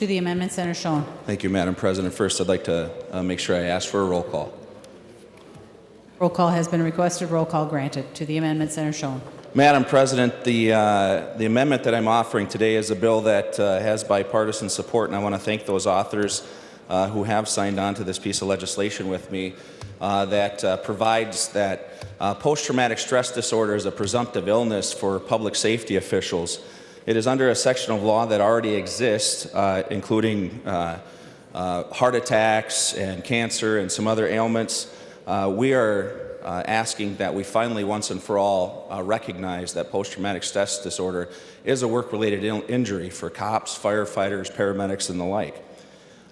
To the amendment, Senator Schoen. Thank you, Madam President. First, I'd like to make sure I ask for a roll call. Roll call has been requested. Roll call granted. To the amendment, Senator Schoen. Madam President, the amendment that I'm offering today is a bill that has bipartisan support, and I want to thank those authors who have signed on to this piece of legislation with me that provides that post-traumatic stress disorder is a presumptive illness for public safety officials. It is under a section of law that already exists, including heart attacks and cancer and some other ailments. We are asking that we finally, once and for all, recognize that post-traumatic stress disorder is a work-related injury for cops, firefighters, paramedics, and the like.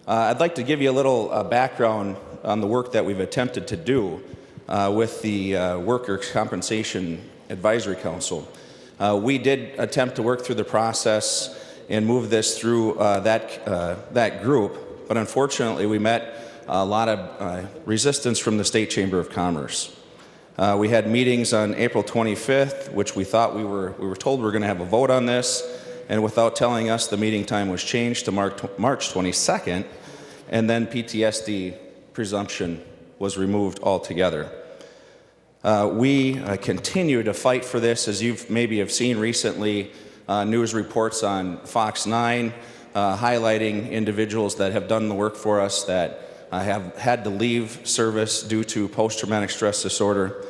I'd like to give you a little background on the work that we've attempted to do with the Workers' Compensation Advisory Council. We did attempt to work through the process and move this through that group, but unfortunately we met a lot of resistance from the State Chamber of Commerce. We had meetings on April 25th, which we thought we were told we were going to have a vote on this, and without telling us, the meeting time was changed to March 22nd, and then PTSD presumption was removed altogether. We continue to fight for this, as you maybe have seen recently, news reports on Fox 9 highlighting individuals that have done the work for us that have had to leave service due to post-traumatic stress disorder.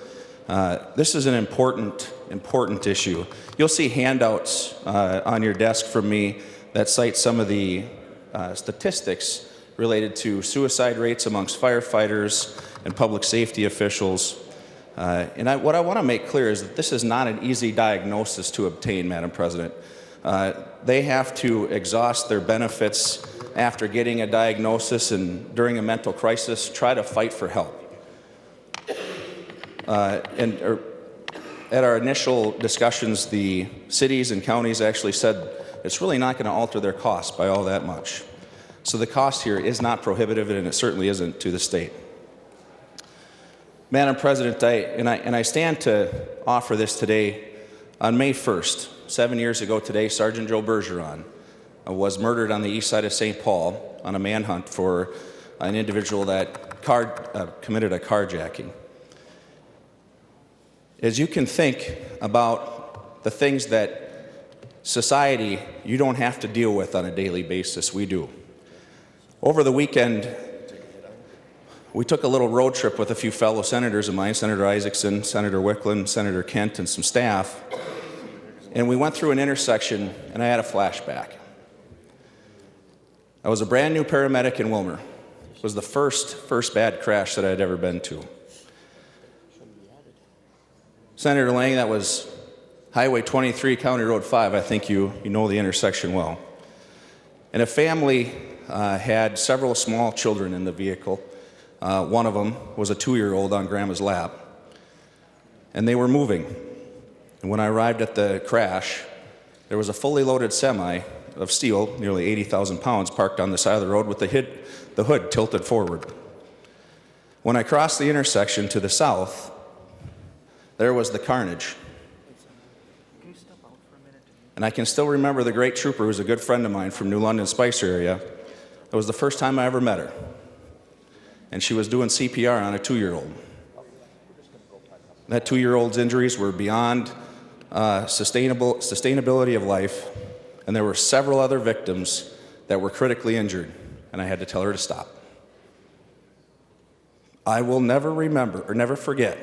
This is an important issue. You'll see handouts on your desk from me that cite some of the statistics related to suicide rates amongst firefighters and public safety officials. What I want to make clear is that this is not an easy diagnosis to obtain, Madam President. They have to exhaust their benefits after getting a diagnosis, and during a mental crisis, try to fight for help. At our initial discussions, the cities and counties actually said it's really not going to alter their costs by all that much. So the cost here is not prohibitive, and it certainly isn't to the state. Madam President, I stand to offer this today. On May 1st, 7 years ago today, Sergeant Joe Bergeron was murdered on the east side of St. Paul on a manhunt for an individual that committed a carjacking. As you can think about the things that society you don't have to deal with on a daily basis, we do. Over the weekend, we took a little road trip with a few fellow senators of mine, Senator Isaacson, Senator Wicklund, Senator Kent, and some staff, and we went through an intersection, and I had a flashback. I was a brand new paramedic in Wilmer. It was the first bad crash that I'd ever been to. Senator Lang, that was Highway 23, County Road 5. I think you know the intersection well. And a family had several small children in the vehicle. One of them was a 2-year-old on Grandma's lap. And they were moving. And when I arrived at the crash, there was a fully loaded semi of steel, nearly 80,000 pounds, parked on the side of the road with the hood tilted forward. When I crossed the intersection to the south, there was the carnage. And I can still remember the great trooper, who was a good friend of mine from New London Spicer area. It was the first time I ever met her. And she was doing CPR on a 2-year-old. That 2-year-old's injuries were beyond sustainability of life, and there were several other victims that were critically injured, and I had to tell her to stop. I will never remember or never forget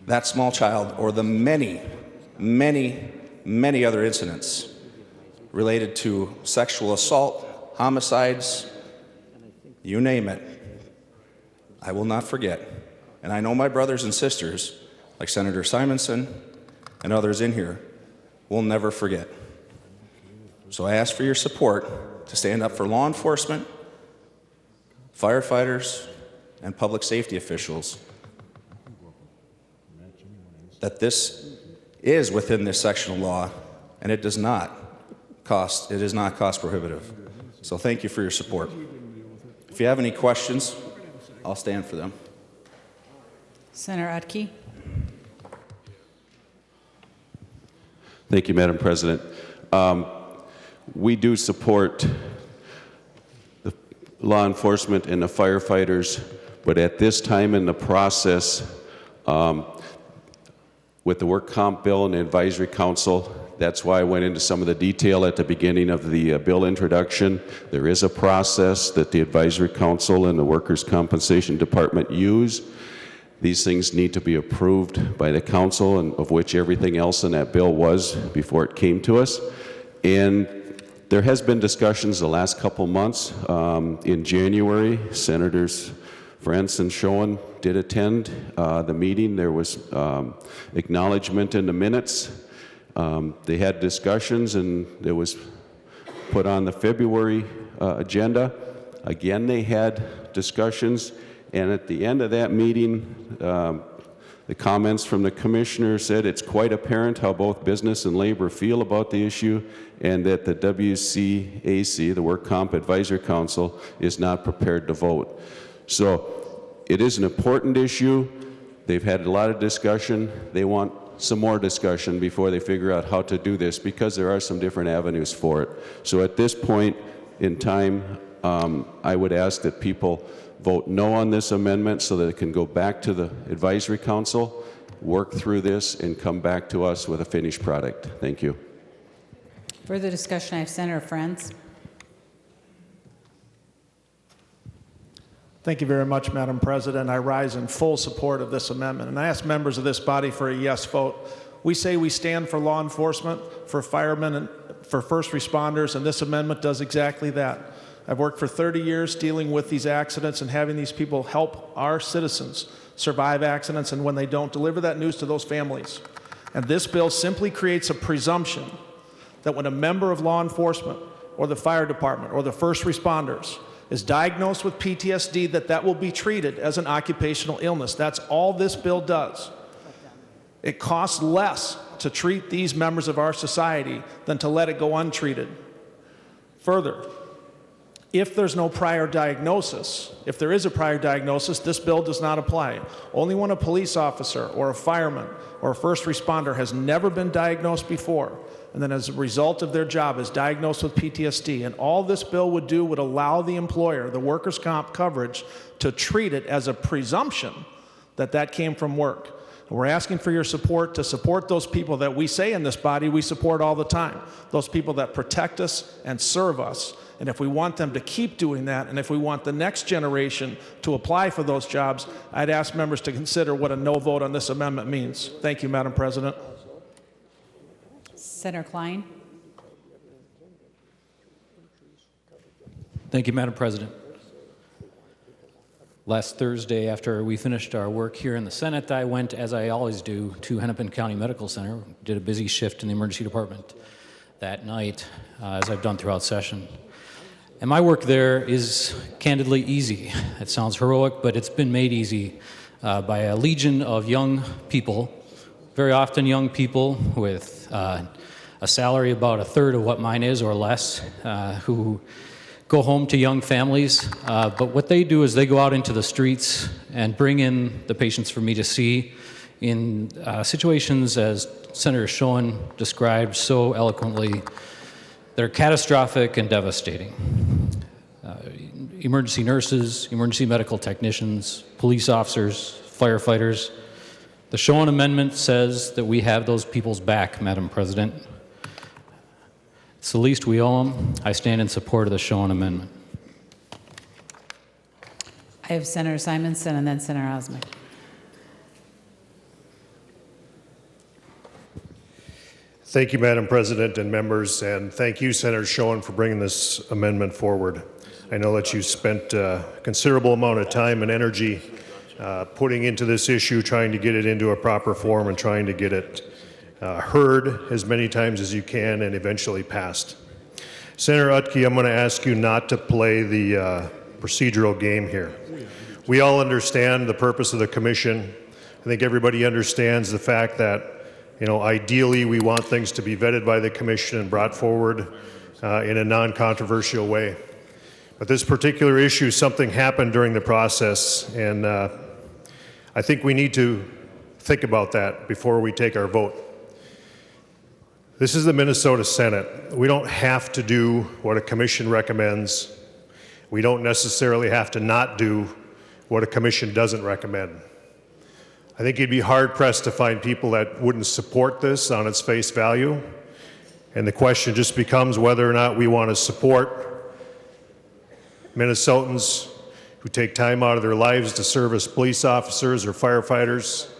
that small child or the many other incidents related to sexual assault, homicides, you name it. I will not forget. And I know my brothers and sisters, like Senator Simonson and others in here, will never forget. So I ask for your support to stand up for law enforcement, firefighters, and public safety officials, that this is within this section of law, and it is not cost prohibitive. So thank you for your support. If you have any questions, I'll stand for them. Senator Atke. Thank you, Madam President. We do support law enforcement and the firefighters, but at this time in the process, with the work comp bill and the advisory council, that's why I went into some of the detail at the beginning of the bill introduction. There is a process that the advisory council and the workers' compensation department use. These things need to be approved by the council, and of which everything else in that bill was before it came to us. And there has been discussions the last couple months. In January, Senators France and Schoen did attend the meeting. There was acknowledgement in the minutes. They had discussions, and it was put on the February agenda. Again, they had discussions, and at the end of that meeting, the comments from the commissioner said it's quite apparent how both business and labor feel about the issue, and that the WCAC, the Work Comp Advisory Council, is not prepared to vote. So it is an important issue. They've had a lot of discussion. They want some more discussion before they figure out how to do this, because there are some different avenues for it. So at this point in time, I would ask that people vote no on this amendment so that it can go back to the advisory council, work through this, and come back to us with a finished product. Thank you. Further discussion, I have Senator Friends. Thank you very much, Madam President. I rise in full support of this amendment, and I ask members of this body for a yes vote. We say we stand for law enforcement, for firemen, and for first responders, and this amendment does exactly that. I've worked for 30 years dealing with these accidents and having these people help our citizens survive accidents, and when they don't, deliver that news to those families. And this bill simply creates a presumption that when a member of law enforcement or the fire department or the first responders is diagnosed with PTSD, that will be treated as an occupational illness. That's all this bill does. It costs less to treat these members of our society than to let it go untreated. Further, if there's no prior diagnosis, if there is a prior diagnosis, this bill does not apply. Only when a police officer or a fireman or a first responder has never been diagnosed before, and then as a result of their job is diagnosed with PTSD, and all this bill would do would allow the employer, the workers' comp coverage, to treat it as a presumption that that came from work. And we're asking for your support to support those people that we say in this body we support all the time, those people that protect us and serve us. And if we want them to keep doing that, and if we want the next generation to apply for those jobs, I'd ask members to consider what a no vote on this amendment means. Thank you, Madam President. Senator Klein. Thank you, Madam President. Last Thursday, after we finished our work here in the Senate, I went, as I always do, to Hennepin County Medical Center, did a busy shift in the emergency department that night, as I've done throughout session. And my work there is candidly easy. It sounds heroic, but it's been made easy by a legion of young people, very often young people with a salary about a third of what mine is or less, who go home to young families. But what they do is they go out into the streets and bring in the patients for me to see in situations, as Senator Schoen described so eloquently, that are catastrophic and devastating. Emergency nurses, emergency medical technicians, police officers, firefighters. The Schoen Amendment says that we have those people's back, Madam President. It's the least we owe them. I stand in support of the Schoen Amendment. I have Senator Simonson and then Senator Osmek. Thank you, Madam President and members, and thank you, Senator Schoen, for bringing this amendment forward. I know that you spent a considerable amount of time and energy putting into this issue, trying to get it into a proper form and trying to get it heard as many times as you can and eventually passed. Senator Utke, I'm going to ask you not to play the procedural game here. We all understand the purpose of the commission. I think everybody understands the fact that, you know, ideally we want things to be vetted by the commission and brought forward in a non-controversial way. But this particular issue, something happened during the process, and I think we need to think about that before we take our vote. This is the Minnesota Senate. We don't have to do what a commission recommends. We don't necessarily have to not do what a commission doesn't recommend. I think you'd be hard-pressed to find people that wouldn't support this on its face value, and the question just becomes whether or not we want to support Minnesotans who take time out of their lives to serve as police officers or firefighters,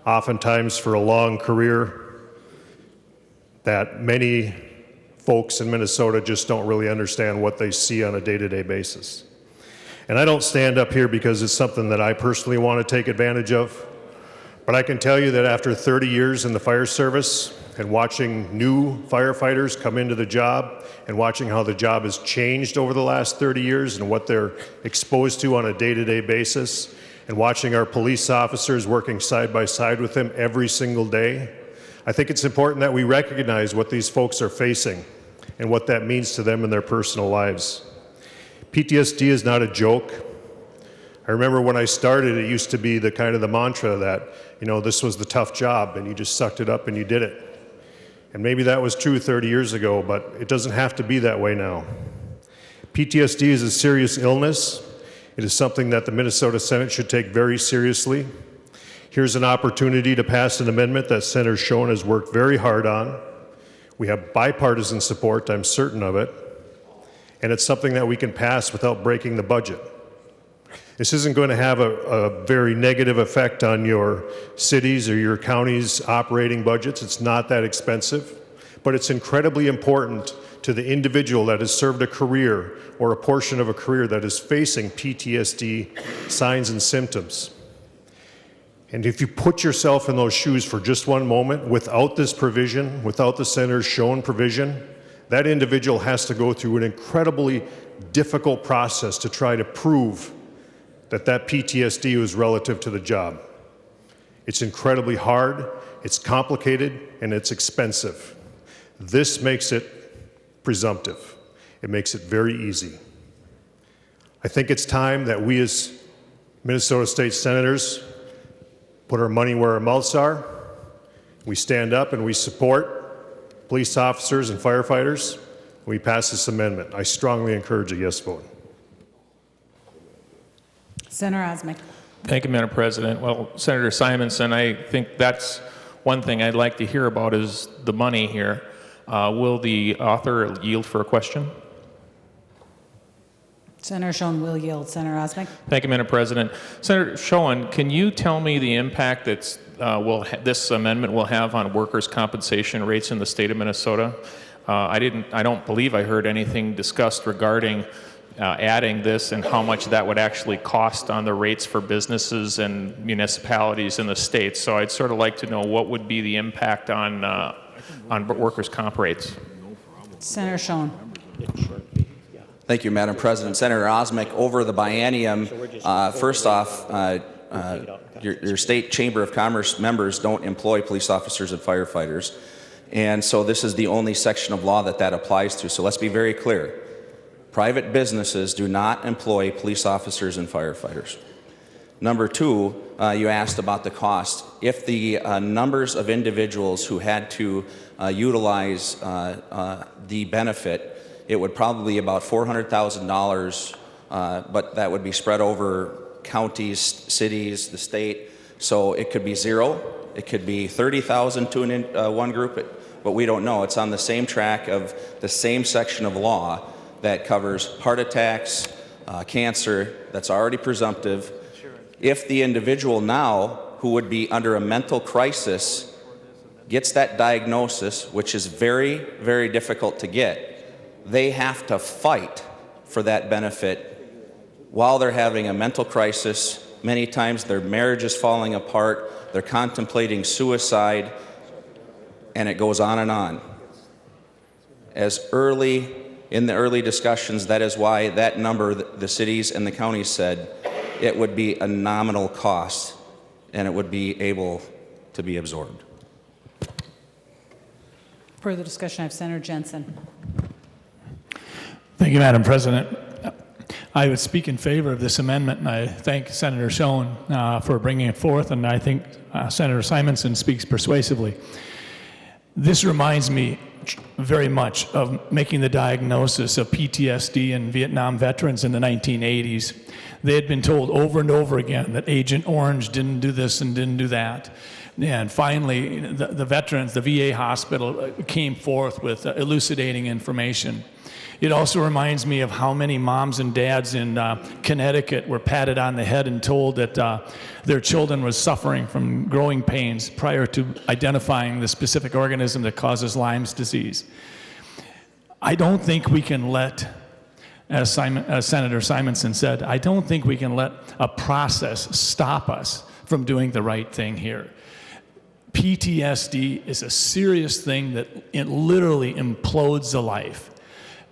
oftentimes for a long career, that many folks in Minnesota just don't really understand what they see on a day-to-day basis. And I don't stand up here because it's something that I personally want to take advantage of, but I can tell you that after 30 years in the fire service and watching new firefighters come into the job and watching how the job has changed over the last 30 years and what they're exposed to on a day-to-day basis, and watching our police officers working side by side with them every single day, I think it's important that we recognize what these folks are facing and what that means to them in their personal lives. PTSD is not a joke. I remember when I started, it used to be the kind of the mantra that, you know, this was the tough job and you just sucked it up and you did it. And maybe that was true 30 years ago, but it doesn't have to be that way now. PTSD is a serious illness. It is something that the Minnesota Senate should take very seriously. Here's an opportunity to pass an amendment that Senator Schoen has worked very hard on. We have bipartisan support, I'm certain of it, and it's something that we can pass without breaking the budget. This isn't going to have a very negative effect on your cities or your counties' operating budgets. It's not that expensive, but it's incredibly important to the individual that has served a career or a portion of a career that is facing PTSD signs and symptoms. And if you put yourself in those shoes for just one moment, without this provision, without the Senator Schoen provision, that individual has to go through an incredibly difficult process to try to prove that that PTSD was relative to the job. It's incredibly hard, it's complicated, and it's expensive. This makes it presumptive. It makes it very easy. I think it's time that we as Minnesota State Senators put our money where our mouths are. We stand up and we support police officers and firefighters. We pass this amendment. I strongly encourage a yes vote. Senator Osmek. Thank you, Madam President. Well, Senator Simonson, I think that's one thing I'd like to hear about is the money here. Will the author yield for a question? Senator Schoen will yield. Senator Osmek. Thank you, Madam President. Senator Schoen, can you tell me the impact that this amendment will have on workers' compensation rates in the state of Minnesota? I don't believe I heard anything discussed regarding adding this and how much that would actually cost on the rates for businesses and municipalities in the state. So I'd sort of like to know what would be the impact on workers' comp rates. Senator Schoen. Thank you, Madam President. Senator Osmek, over the biennium, first off, your state Chamber of Commerce members don't employ police officers and firefighters. And so this is the only section of law that applies to. So let's be very clear. Private businesses do not employ police officers and firefighters. Number two, you asked about the cost. If the numbers of individuals who had to utilize the benefit, it would probably be about $400,000, but that would be spread over counties, cities, the state. So it could be zero, it could be 30,000 to one group, but we don't know. It's on the same track of the same section of law that covers heart attacks, cancer, that's already presumptive. If the individual now, who would be under a mental crisis, gets that diagnosis, which is very, very difficult to get, they have to fight for that benefit while they're having a mental crisis. Many times their marriage is falling apart, they're contemplating suicide, and it goes on and on. In the early discussions, that is why that number, the cities and the counties said, it would be a nominal cost and it would be able to be absorbed. Further discussion, I have Senator Jensen. Thank you, Madam President. I would speak in favor of this amendment, and I thank Senator Schoen for bringing it forth, and I think Senator Simonson speaks persuasively. This reminds me very much of making the diagnosis of PTSD in Vietnam veterans in the 1980s. They had been told over and over again that Agent Orange didn't do this and didn't do that. And finally, the veterans, the VA hospital came forth with elucidating information. It also reminds me of how many moms and dads in Connecticut were patted on the head and told that their children was suffering from growing pains prior to identifying the specific organism that causes Lyme's disease. I don't think we can let, as Senator Simonson said, I don't think we can let a process stop us from doing the right thing here. PTSD is a serious thing that it literally implodes a life.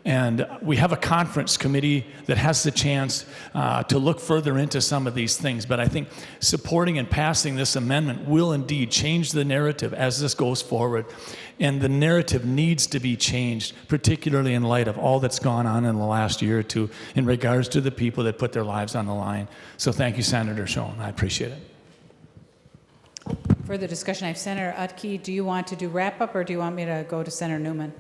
And we have a conference committee that has the chance to look further into some of these things. But I think supporting and passing this amendment will indeed change the narrative as this goes forward. And the narrative needs to be changed, particularly in light of all that's gone on in the last year or two in regards to the people that put their lives on the line. So thank you, Senator Schoen. I appreciate it. Further discussion. I have Senator Utke. Do you want to do wrap-up, or do you want me to go to Senator Newman?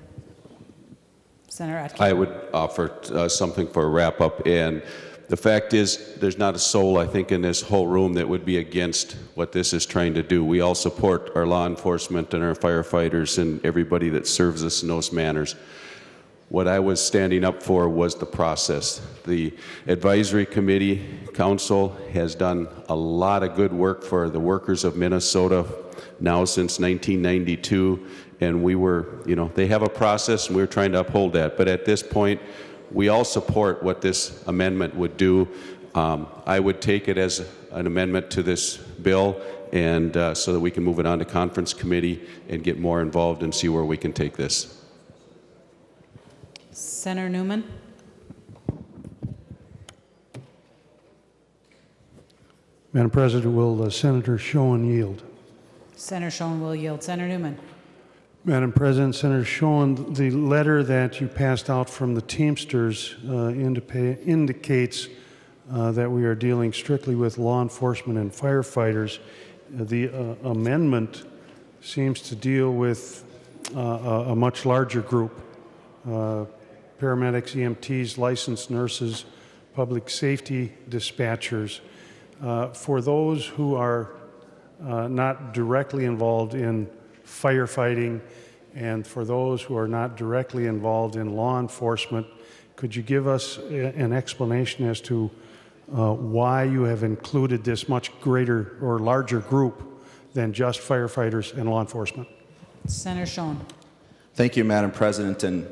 Senator Utke. I would offer something for a wrap-up. And the fact is, there's not a soul, I think, in this whole room that would be against what this is trying to do. We all support our law enforcement and our firefighters and everybody that serves us in those manners. What I was standing up for was the process. The advisory committee council has done a lot of good work for the workers of Minnesota now since 1992, and we were, they have a process and we're trying to uphold that. But at this point, we all support what this amendment would do. I would take it as an amendment to this bill, and so that we can move it on to conference committee and get more involved and see where we can take this. Senator Newman. Madam President, will Senator Schoen yield? Senator Schoen will yield. Senator Newman. Madam President, Senator Schoen, the letter that you passed out from the Teamsters indicates that we are dealing strictly with law enforcement and firefighters. The amendment seems to deal with a much larger group. Paramedics, EMTs, licensed nurses, public safety dispatchers. For those who are not directly involved in firefighting, and for those who are not directly involved in law enforcement, could you give us an explanation as to why you have included this much greater or larger group than just firefighters and law enforcement? Senator Schoen. Thank you, Madam President. And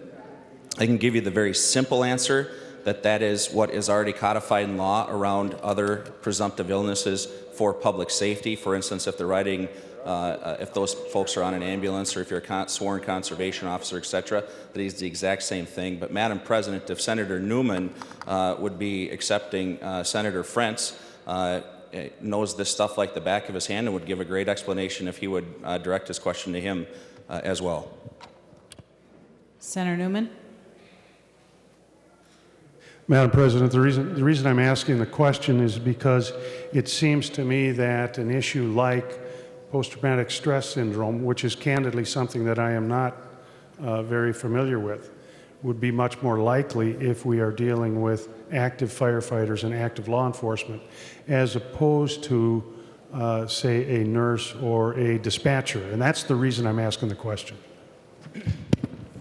I can give you the very simple answer that is what is already codified in law around other presumptive illnesses for public safety. For instance, if they're riding, if those folks are on an ambulance, or if you're a sworn conservation officer, etc., that is the exact same thing. But Madam President, if Senator Newman would be accepting Senator Frentz, knows this stuff like the back of his hand and would give a great explanation if he would direct his question to him as well. Senator Newman. Madam President, the reason I'm asking the question is because it seems to me that an issue like post-traumatic stress syndrome, which is candidly something that I am not very familiar with, would be much more likely if we are dealing with active firefighters and active law enforcement, as opposed to, say, a nurse or a dispatcher. And that's the reason I'm asking the question.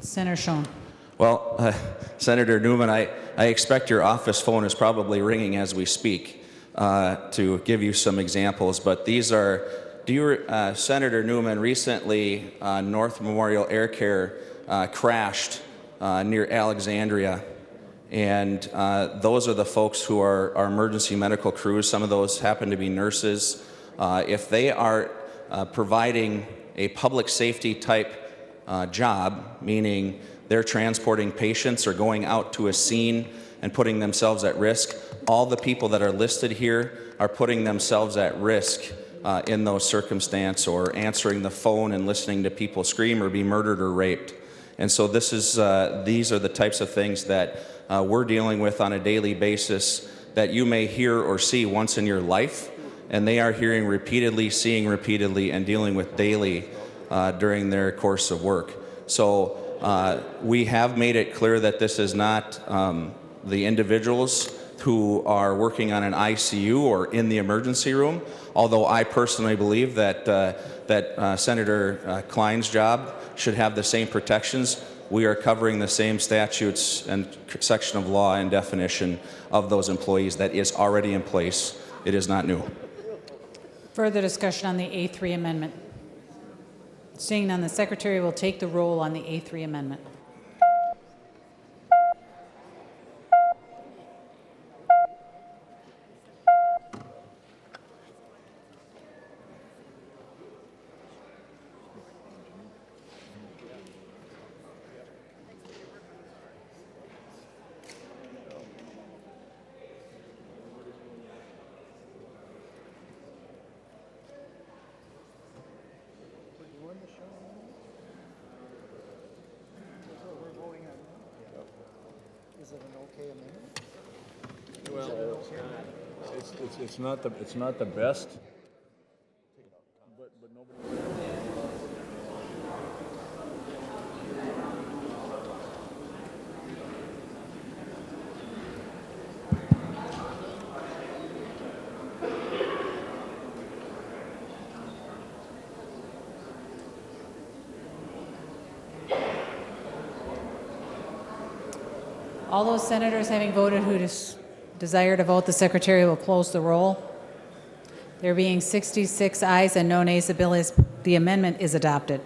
Senator Schoen. Well, Senator Newman, I expect your office phone is probably ringing as we speak to give you some examples, but these are, Senator Newman, recently North Memorial Air Care crashed near Alexandria, and those are the folks who are our emergency medical crews. Some of those happen to be nurses. If they are providing a public safety type job, meaning they're transporting patients or going out to a scene and putting themselves at risk, all the people that are listed here are putting themselves at risk in those circumstances, or answering the phone and listening to people scream or be murdered or raped. And so this is, these are the types of things that we're dealing with on a daily basis that you may hear or see once in your life, and they are hearing repeatedly, seeing repeatedly, and dealing with daily during their course of work. So We have made it clear that this is not the individuals who are working on an ICU or in the emergency room, although I personally believe that Senator Klein's job should have the same protections. We are covering the same statutes and section of law and definition of those employees that is already in place. It is not new. Further discussion on the A3 amendment? Seeing none, the Secretary will take the roll on the A3 amendment. Well, it's not the best. But nobody. All those senators having voted who desire to vote, the Secretary will close the roll. There being 66 ayes and no nays, the amendment is adopted.